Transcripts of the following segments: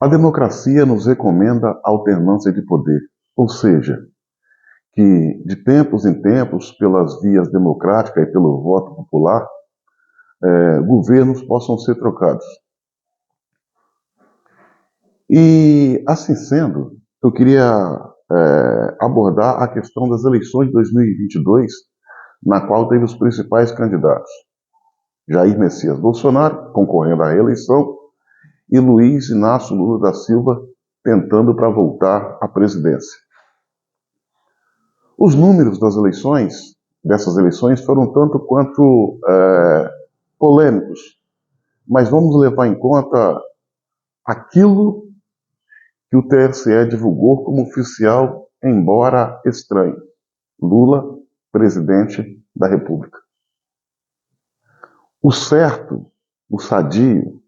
A democracia nos recomenda a alternância de poder, ou seja, que de tempos em tempos, pelas vias democráticas e pelo voto popular, governos possam ser trocados. E, assim sendo, eu queria abordar a questão das eleições de 2022, na qual teve os principais candidatos. Jair Messias Bolsonaro, concorrendo à reeleição, e Luiz Inácio Lula da Silva, tentando para voltar à presidência. Os números dessas eleições, foram tanto quanto polêmicos, mas vamos levar em conta aquilo que o TSE divulgou como oficial, embora estranho. Lula, presidente da República. O certo, o sadio,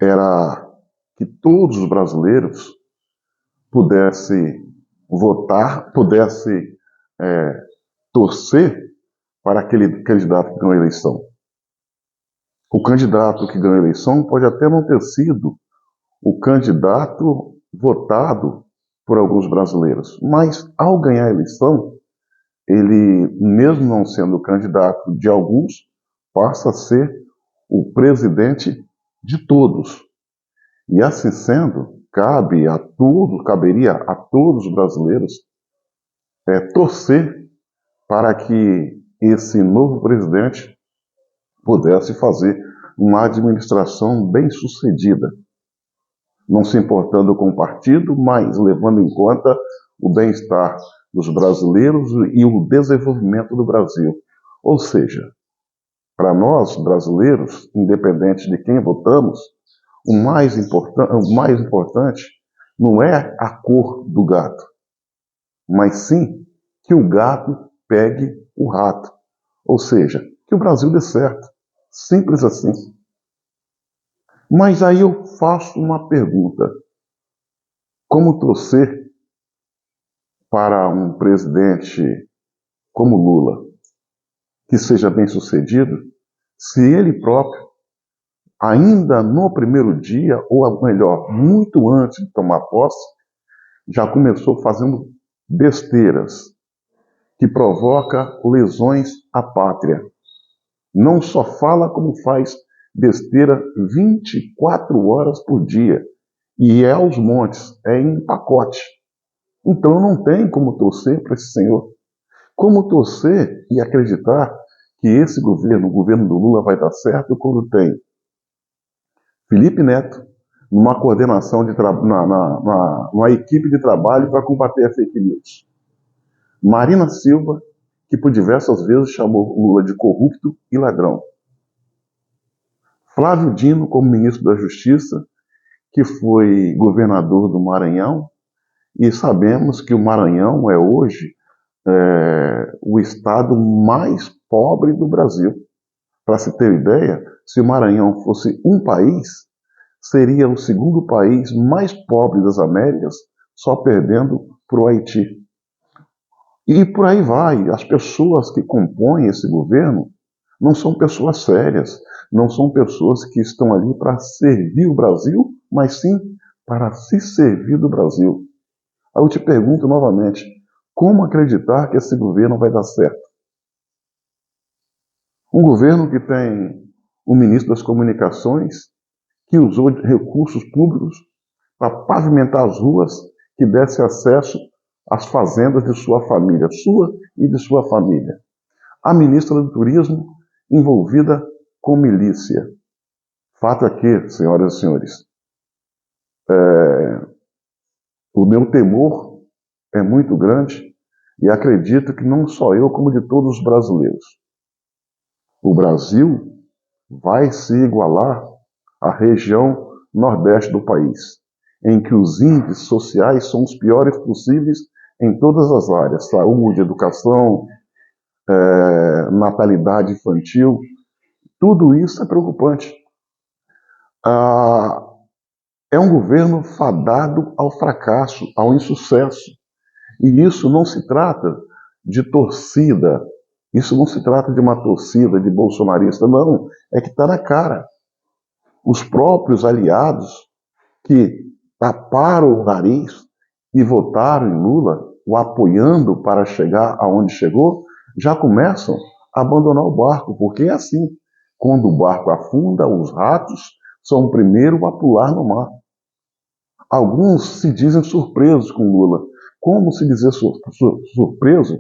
era que todos os brasileiros pudessem votar, pudessem torcer para aquele candidato que ganhou a eleição. O candidato que ganhou a eleição pode até não ter sido o candidato votado por alguns brasileiros, mas ao ganhar a eleição, ele, mesmo não sendo o candidato de alguns, passa a ser o presidente de todos. E assim sendo, caberia a todos os brasileiros torcer para que esse novo presidente pudesse fazer uma administração bem-sucedida, não se importando com o partido, mas levando em conta o bem-estar dos brasileiros e o desenvolvimento do Brasil. Ou seja, para nós brasileiros, independente de quem votamos, o mais importante não é a cor do gato, mas sim que o gato pegue o rato. Ou seja, que o Brasil dê certo. Simples assim. Mas aí eu faço uma pergunta. Como torcer para um presidente como Lula, que seja bem-sucedido, se ele próprio, ainda no primeiro dia, ou melhor, muito antes de tomar posse, já começou fazendo besteiras que provoca lesões à pátria. Não só fala como faz besteira 24 horas por dia. E é aos montes, é em pacote. Então não tem como torcer para esse senhor. Como torcer e acreditar que esse governo, o governo do Lula, vai dar certo quando tem Felipe Neto numa coordenação numa equipe de trabalho para combater a fake news. Marina Silva, que por diversas vezes chamou Lula de corrupto e ladrão. Flávio Dino, como ministro da Justiça, que foi governador do Maranhão, e sabemos que o Maranhão é hoje o estado mais pobre do Brasil. Para se ter ideia, se o Maranhão fosse um país, seria o segundo país mais pobre das Américas, só perdendo para o Haiti. E por aí vai. As pessoas que compõem esse governo não são pessoas sérias, não são pessoas que estão ali para servir o Brasil, mas sim para se servir do Brasil. Aí eu te pergunto novamente, como acreditar que esse governo vai dar certo? Um governo que tem o ministro das Comunicações, que usou recursos públicos para pavimentar as ruas que desse acesso às fazendas de sua família, sua e de sua família. A ministra do Turismo envolvida com milícia. Fato é que, senhoras e senhores, o meu temor é muito grande e acredito que não só eu, como de todos os brasileiros. O Brasil vai se igualar à região nordeste do país, em que os índices sociais são os piores possíveis em todas as áreas, saúde, educação, natalidade infantil, tudo isso é preocupante. É um governo fadado ao fracasso, ao insucesso. E isso não se trata de torcida, isso não se trata de uma torcida de bolsonarista, não, é que está na cara. Os próprios aliados que taparam o nariz e votaram em Lula, o apoiando para chegar aonde chegou, já começam a abandonar o barco, porque é assim. Quando o barco afunda, os ratos são o primeiro a pular no mar. Alguns se dizem surpresos com Lula. Como se dizer surpreso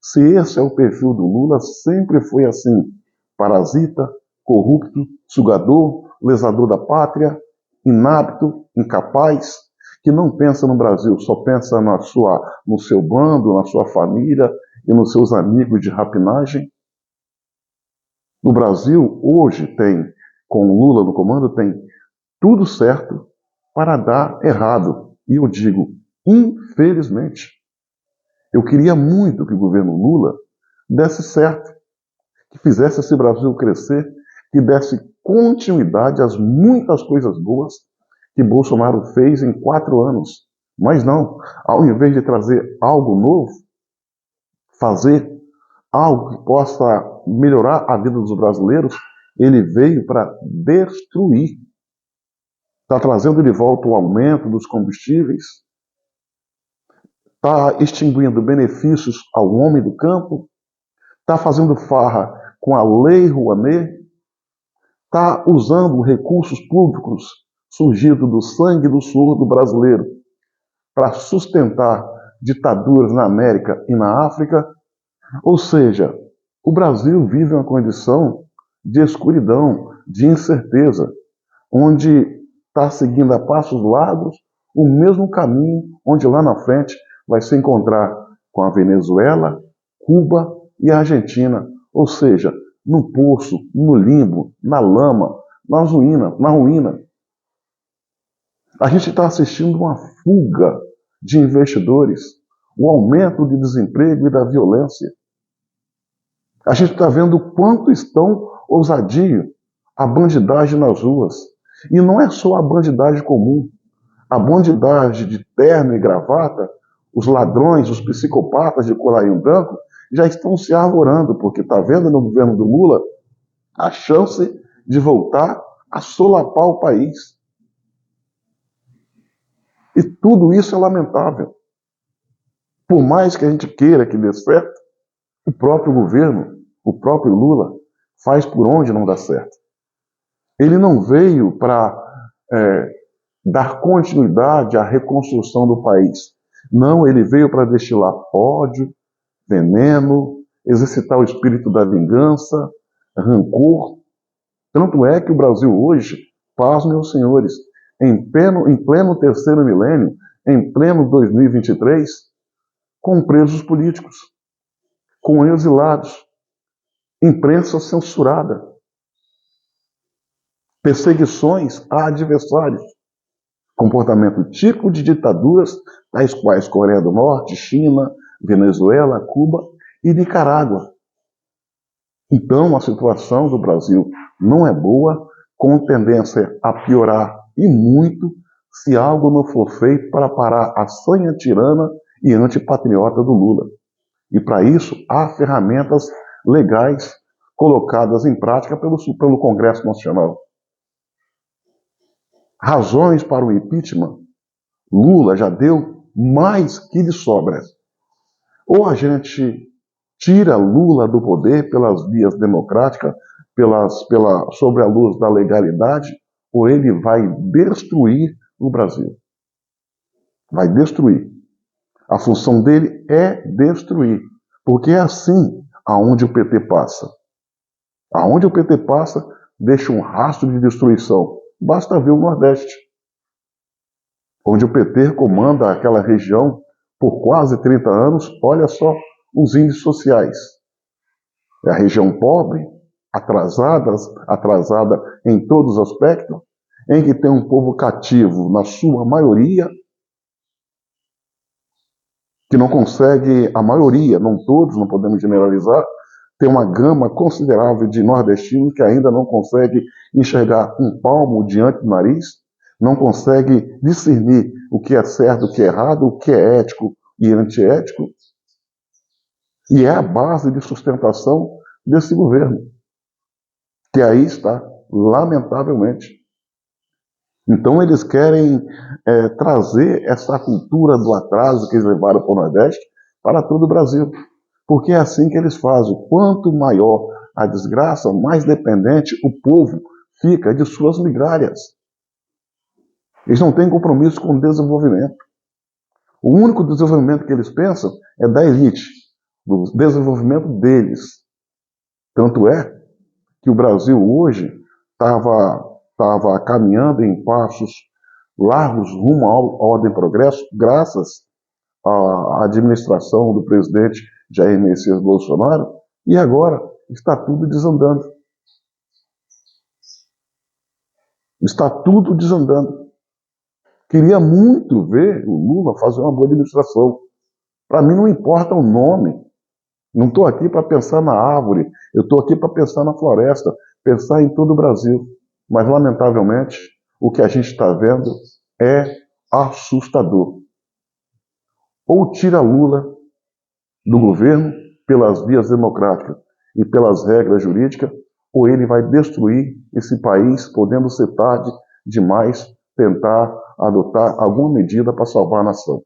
se esse é o perfil do Lula? Sempre foi assim: parasita, corrupto, sugador, lesador da pátria, inapto, incapaz, que não pensa no Brasil, só pensa no seu bando, na sua família e nos seus amigos de rapinagem. O Brasil hoje tem, com Lula no comando, tem tudo certo para dar errado. E eu digo, infelizmente. Eu queria muito que o governo Lula desse certo, que fizesse esse Brasil crescer, que desse continuidade às muitas coisas boas que Bolsonaro fez em 4 anos. Mas não, ao invés de trazer algo novo, fazer algo que possa melhorar a vida dos brasileiros, ele veio para destruir. Está trazendo de volta o aumento dos combustíveis, está extinguindo benefícios ao homem do campo, está fazendo farra com a Lei Rouanet, está usando recursos públicos surgidos do sangue e do suor do brasileiro para sustentar ditaduras na América e na África. Ou seja, o Brasil vive uma condição de escuridão, de incerteza, onde está seguindo a passos largos o mesmo caminho, onde lá na frente vai se encontrar com a Venezuela, Cuba e a Argentina. Ou seja, no poço, no limbo, na lama, na ruína. A gente está assistindo uma fuga de investidores, o aumento de desemprego e da violência. A gente está vendo o quanto estão ousadio, a bandidagem nas ruas. E não é só a bandidagem comum. A bandidagem de terno e gravata, os ladrões, os psicopatas de colarinho branco, já estão se arvorando, porque está vendo no governo do Lula a chance de voltar a solapar o país. E tudo isso é lamentável. Por mais que a gente queira que dê certo, o próprio governo, o próprio Lula, faz por onde não dá certo. Ele não veio para dar continuidade à reconstrução do país. Não, ele veio para destilar ódio, veneno, exercitar o espírito da vingança, rancor. Tanto é que o Brasil hoje, paz, meus senhores, em pleno terceiro milênio, em pleno 2023, com presos políticos, com exilados, imprensa censurada, perseguições a adversários, comportamento típico de ditaduras, tais quais Coreia do Norte, China, Venezuela, Cuba e Nicarágua. Então, a situação do Brasil não é boa, com tendência a piorar e muito se algo não for feito para parar a sanha tirana e antipatriota do Lula. E para isso, há ferramentas legais colocadas em prática pelo Congresso Nacional. Razões para o impeachment, Lula já deu mais que de sobras. Ou a gente tira Lula do poder pelas vias democráticas, sobre a luz da legalidade, ou ele vai destruir o Brasil. Vai destruir. A função dele é destruir. Porque é assim aonde o PT passa. Aonde o PT passa, deixa um rastro de destruição. Basta ver o Nordeste, onde o PT comanda aquela região por quase 30 anos. Olha só os índices sociais. É a região pobre, atrasada em todos os aspectos, em que tem um povo cativo, na sua maioria, que não consegue, a maioria, não todos, não podemos generalizar, tem uma gama considerável de nordestinos que ainda não consegue enxergar um palmo diante do nariz, não consegue discernir o que é certo, o que é errado, o que é ético e antiético. E é a base de sustentação desse governo, que aí está, lamentavelmente. Então eles querem trazer essa cultura do atraso que eles levaram para o Nordeste para todo o Brasil. Porque é assim que eles fazem. Quanto maior a desgraça, mais dependente o povo fica de suas migalhas. Eles não têm compromisso com o desenvolvimento. O único desenvolvimento que eles pensam é da elite, do desenvolvimento deles. Tanto é que o Brasil hoje estava caminhando em passos largos rumo à ordem e progresso, graças à administração do presidente Jair Messias Bolsonaro, e agora está tudo desandando. Está tudo desandando. Queria muito ver o Lula fazer uma boa administração. Para mim não importa o nome. Não estou aqui para pensar na árvore, eu estou aqui para pensar na floresta, pensar em todo o Brasil. Mas, lamentavelmente, o que a gente está vendo é assustador. Ou tira Lula do governo pelas vias democráticas e pelas regras jurídicas, ou ele vai destruir esse país, podendo ser tarde demais tentar adotar alguma medida para salvar a nação.